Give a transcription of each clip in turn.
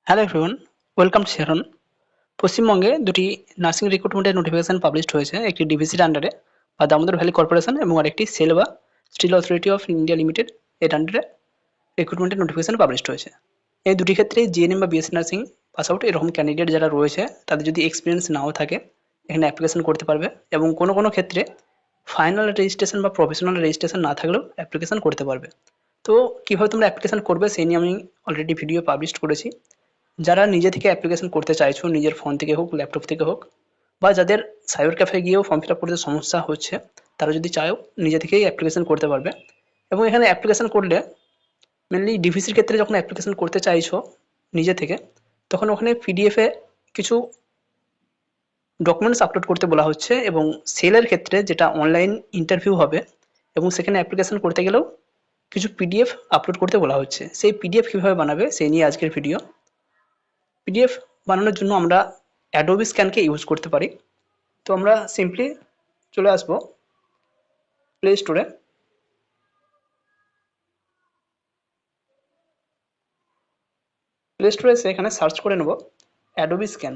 Hello everyone, welcome to Sharon. পশ্চিমবঙ্গে দুটি nursing রিক্রুটমেন্টের notification published হয়েছে, একটি ডিভিসির আন্ডারে বা দামোদর ভ্যালি কর্পোরেশন এবং আরেকটি সেল বা Steel Authority of India Limited এর আন্ডারে রিক্রুটমেন্টের নোটিফিকেশন পাবলিশড হয়েছে। এই দুটি ক্ষেত্রেই জিএনএম বা বিএসসি নার্সিং পাস আউট এরকম ক্যান্ডিডেট যারা রয়েছে তাদের যদি এক্সপিরিয়েন্স নাও থাকে এখানে অ্যাপ্লিকেশন করতে পারবে, এবং কোনো কোনো ক্ষেত্রে ফাইনাল রেজিস্ট্রেশন বা প্রফেশনাল রেজিস্ট্রেশন না থাকলেও অ্যাপ্লিকেশন করতে পারবে। তো কীভাবে তোমরা অ্যাপ্লিকেশন করবে সেই নিয়ে আমি অলরেডি ভিডিও পাবলিশ করেছি। যারা নিজে থেকে অ্যাপ্লিকেশন করতে চাইছো, নিজের ফোন থেকে হোক, ল্যাপটপ থেকে হোক, বা যাদের সাইবার ক্যাফে গিয়েও ফর্ম ফিল আপ করতে সমস্যা হচ্ছে, তারা যদি চাও নিজে থেকেই অ্যাপ্লিকেশন করতে পারবে। এবং এখানে অ্যাপ্লিকেশন করলে মেনলি ডিভিসির ক্ষেত্রে যখন অ্যাপ্লিকেশন করতে চাইছো নিজে থেকে, তখন ওখানে পিডিএফে কিছু ডকুমেন্টস আপলোড করতে বলা হচ্ছে, এবং সেলের ক্ষেত্রে যেটা অনলাইন ইন্টারভিউ হবে এবং সেখানে অ্যাপ্লিকেশন করতে গেলেও কিছু পিডিএফ আপলোড করতে বলা হচ্ছে। সেই পিডিএফ কীভাবে বানাবে সেই নিয়ে আজকের ভিডিও। পিডিএফ বানানোর জন্য আমরা অ্যাডোবি স্ক্যানকে ইউজ করতে পারি। তো আমরা সিম্পলি চলে আসবো প্লে স্টোরে। প্লে স্টোরে এসে এখানে সার্চ করে নেব অ্যাডোবি স্ক্যান।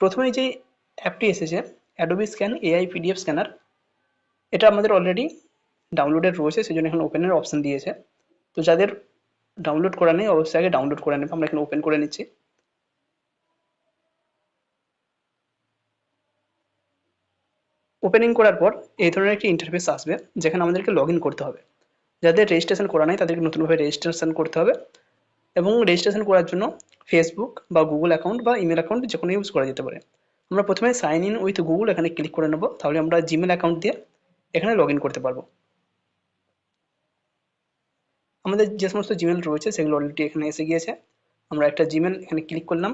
প্রথমেই যে অ্যাপটি এসেছে Adobe scan AI PDF scanner, এটা আমাদের অলরেডি ডাউনলোডেড রয়েছে, সেই জন্য এখানে ওপেনের অপশান দিয়েছে। তো যাদের ডাউনলোড করা নেই অবশ্যই আগে ডাউনলোড করে নেবে। আমরা এখানে ওপেন করে নিচ্ছি। ওপেনিং করার পর এই ধরনের একটি ইন্টারফেস আসবে, যেখানে আমাদেরকে লগ ইন করতে হবে। যাদের রেজিস্ট্রেশন করা নেই তাদেরকে নতুনভাবে রেজিস্ট্রেশন করতে হবে, এবং রেজিস্ট্রেশন করার জন্য ফেসবুক বা গুগল অ্যাকাউন্ট বা ইমেল অ্যাকাউন্ট যে কোনো ইউজ করা যেতে পারে। আমরা প্রথমে সাইন ইন উইথ গুগল এখানে ক্লিক করে নেব, তাহলে আমরা জিমেল অ্যাকাউন্ট দিয়ে এখানে লগ ইন করতে পারবো। আমাদের যে সমস্ত জিমেল রয়েছে সেগুলো অলরেডি এখানে এসে গিয়েছে। আমরা একটা জিমেল এখানে ক্লিক করলাম।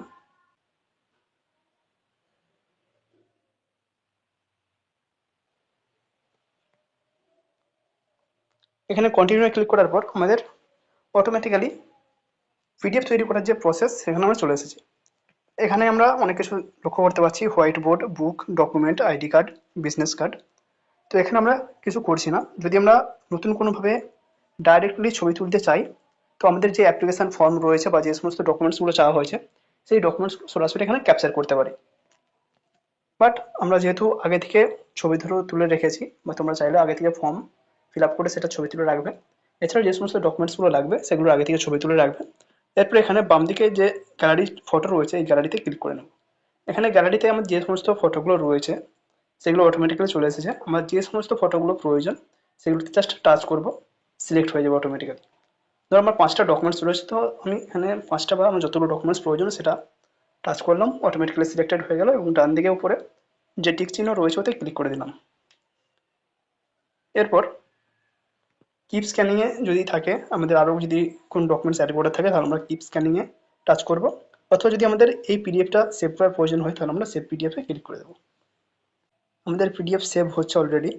এখানে কন্টিনিউ ক্লিক করার পর আমাদের অটোমেটিক্যালি পিডিএফ তৈরি করার যে প্রসেস সেখানে আমরা চলে এসেছি। এখানে আমরা অনেক কিছু লক্ষ্য করতে পারছি, whiteboard, book, document, ID card, business card. তো এখানে আমরা কিছু করছি না। যদি আমরা নতুন কোনোভাবে ডাইরেক্টলি ছবি তুলতে চাই, তো আমাদের যে অ্যাপ্লিকেশন ফর্ম রয়েছে বা যে সমস্ত ডকুমেন্টসগুলো চাওয়া হয়েছে সেই ডকুমেন্টস সরাসরি এখানে ক্যাপচার করতে পারি। বাট আমরা যেহেতু আগে থেকে ছবি তুলে রেখেছি, বা তোমরা চাইলে আগে থেকে ফর্ম ফিল আপ করে সেটা ছবি তুলে রাখবে। এছাড়া যে সমস্ত ডকুমেন্টসগুলো লাগবে সেগুলো আগে থেকে ছবি তুলে রাখবে। এরপর এখানে বাম দিকে যে গ্যালারি ফটো রয়েছে এই গ্যালারিতে ক্লিক করে নেব। এখানে গ্যালারিতে আমার যে সমস্ত ফটোগুলো রয়েছে সেগুলো অটোমেটিক্যালি চলে এসেছে। আমার যে সমস্ত ফটোগুলো প্রয়োজন সেগুলোতে জাস্ট টাচ করব, সিলেক্ট হয়ে যাবে অটোমেটিক্যালি। ধরো আমার 5টা ডকুমেন্টস রয়েছে, তো আমি এখানে 5টা বা আমার যতগুলো ডকুমেন্টস প্রয়োজন সেটা টাচ করলাম, অটোমেটিক্যালি সিলেক্টেড হয়ে গেল, এবং ডান দিকে উপরে যে টিক চিহ্ন রয়েছে ওতে ক্লিক করে দিলাম। এরপর কিপ স্ক্যানিংয়ে যদি থাকে, আমাদের আরও যদি কোন ডকুমেন্টস অ্যাড করা থাকে তাহলে আমরা কিপ স্ক্যানিংয়ে টাচ করব, অথবা যদি আমাদের এই পিডিএফটা সেভ করার প্রয়োজন হয় তাহলে আমরা সেভ পিডিএফে ক্লিক করে দেবো। আমাদের পিডিএফ সেভ হচ্ছে অলরেডি।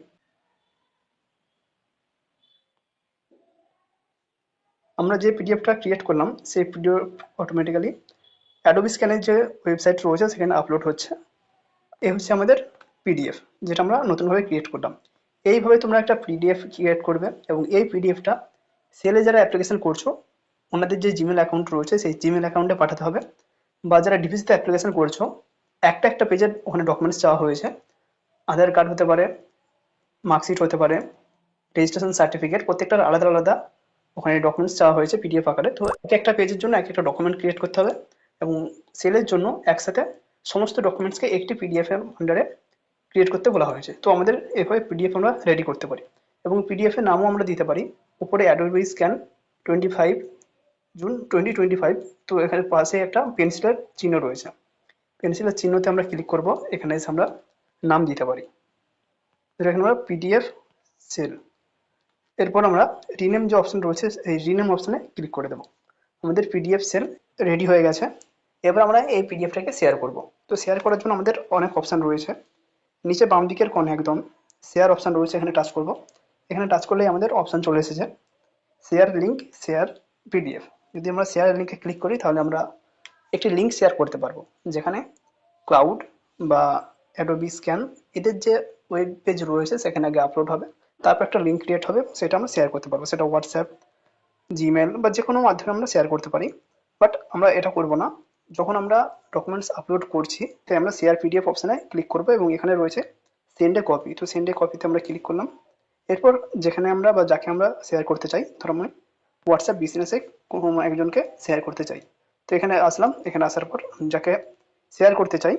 আমরা যে পিডিএফটা ক্রিয়েট করলাম সেই পিডিএফ অটোমেটিক্যালি অ্যাডোবি স্ক্যানের যে ওয়েবসাইট রয়েছে সেখানে আপলোড হচ্ছে। এই হচ্ছে আমাদের পিডিএফ, যেটা আমরা নতুনভাবে ক্রিয়েট করলাম। এইভাবে তোমরা একটা পিডিএফ ক্রিয়েট করবে, এবং এই পিডিএফটা সেলে যারা অ্যাপ্লিকেশন করছো ওনাদের যে জিমেল অ্যাকাউন্ট রয়েছে সেই জিমেল অ্যাকাউন্টে পাঠাতে হবে। বা যারা ডিভিসিতে অ্যাপ্লিকেশন করছো, একটা একটা পেজের ওখানে ডকুমেন্টস চাওয়া হয়েছে। আধার কার্ড হতে পারে, মার্কশিট হতে পারে, রেজিস্ট্রেশন সার্টিফিকেট, প্রত্যেকটার আলাদা আলাদা ওখানে ডকুমেন্টস চাওয়া হয়েছে পিডিএফ আকারে। তো এক একটা পেজের জন্য এক একটা ডকুমেন্ট ক্রিয়েট করতে হবে, এবং সেলের জন্য একসাথে সমস্ত ডকুমেন্টসকে একটি পিডিএফ এর আন্ডারে ক্রিয়েট করতে বলা হয়েছে। তো আমাদের এভাবে পিডিএফ আমরা রেডি করতে পারি, এবং পিডিএফ এর নামও আমরা দিতে পারি। উপরে অ্যাডোবি স্ক্যান 25 জুন 2025। তো এখানে পাশে একটা পেন্সিলের চিহ্ন রয়েছে, পেন্সিলের চিহ্নতে আমরা ক্লিক করব। এখানে এসে আমরা নাম দিতে পারি, এখানে আমরা পিডিএফ সেল। এরপর আমরা রিনেম যে অপশন রয়েছে এই রিনেম অপশনে ক্লিক করে দেবো। আমাদের পিডিএফ সেল রেডি হয়ে গেছে। এবার আমরা এই পিডিএফটাকে শেয়ার করব। তো শেয়ার করার জন্য আমাদের অনেক অপশান রয়েছে। নিচে বাম দিকের কোণে একদম শেয়ার অপশান রয়েছে, এখানে টাচ করব। এখানে টাচ করলেই আমাদের অপশান চলে এসেছে শেয়ার লিঙ্ক, শেয়ার পিডিএফ। যদি আমরা শেয়ার লিঙ্কে ক্লিক করি তাহলে আমরা একটি লিঙ্ক শেয়ার করতে পারবো, যেখানে ক্লাউড বা অ্যাডোবি স্ক্যান এদের যে ওয়েব পেজ রয়েছে সেখানে আগে আপলোড হবে, তারপর একটা লিঙ্ক ক্রিয়েট হবে, সেটা আমরা শেয়ার করতে পারবো। সেটা হোয়াটসঅ্যাপ, জিমেল বা যে কোনো মাধ্যমে আমরা শেয়ার করতে পারি। বাট আমরা এটা করব না। যখন আমরা ডকুমেন্টস আপলোড করছি তাই আমরা শেয়ার পিডিএফ অপশানে ক্লিক করব এবং এখানে রয়েছে সেন্ড এ কপি। তো সেন্ড এ কপিতে আমরা ক্লিক করলাম। এরপর যেখানে আমরা বা যাকে আমরা শেয়ার করতে চাই, ধরো আমি হোয়াটসঅ্যাপ বিজনেসে কোনো একজনকে শেয়ার করতে চাই, তো এখানে আসলাম। এখানে আসার পর যাকে শেয়ার করতে চাই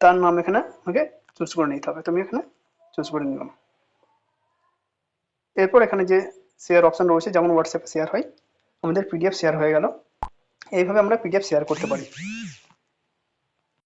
তার নাম এখানে আমাকে চুজ করে নিতে হবে। তো আমি এখানে চুজ করে নিলাম। এরপর এখানে যে শেয়ার অপশন রয়েছে, যেমন হোয়াটসঅ্যাপে শেয়ার হয়, আমাদের পিডিএফ শেয়ার হয়ে গেল। এইভাবে আমরা পিডিএফ শেয়ার করতে পারি।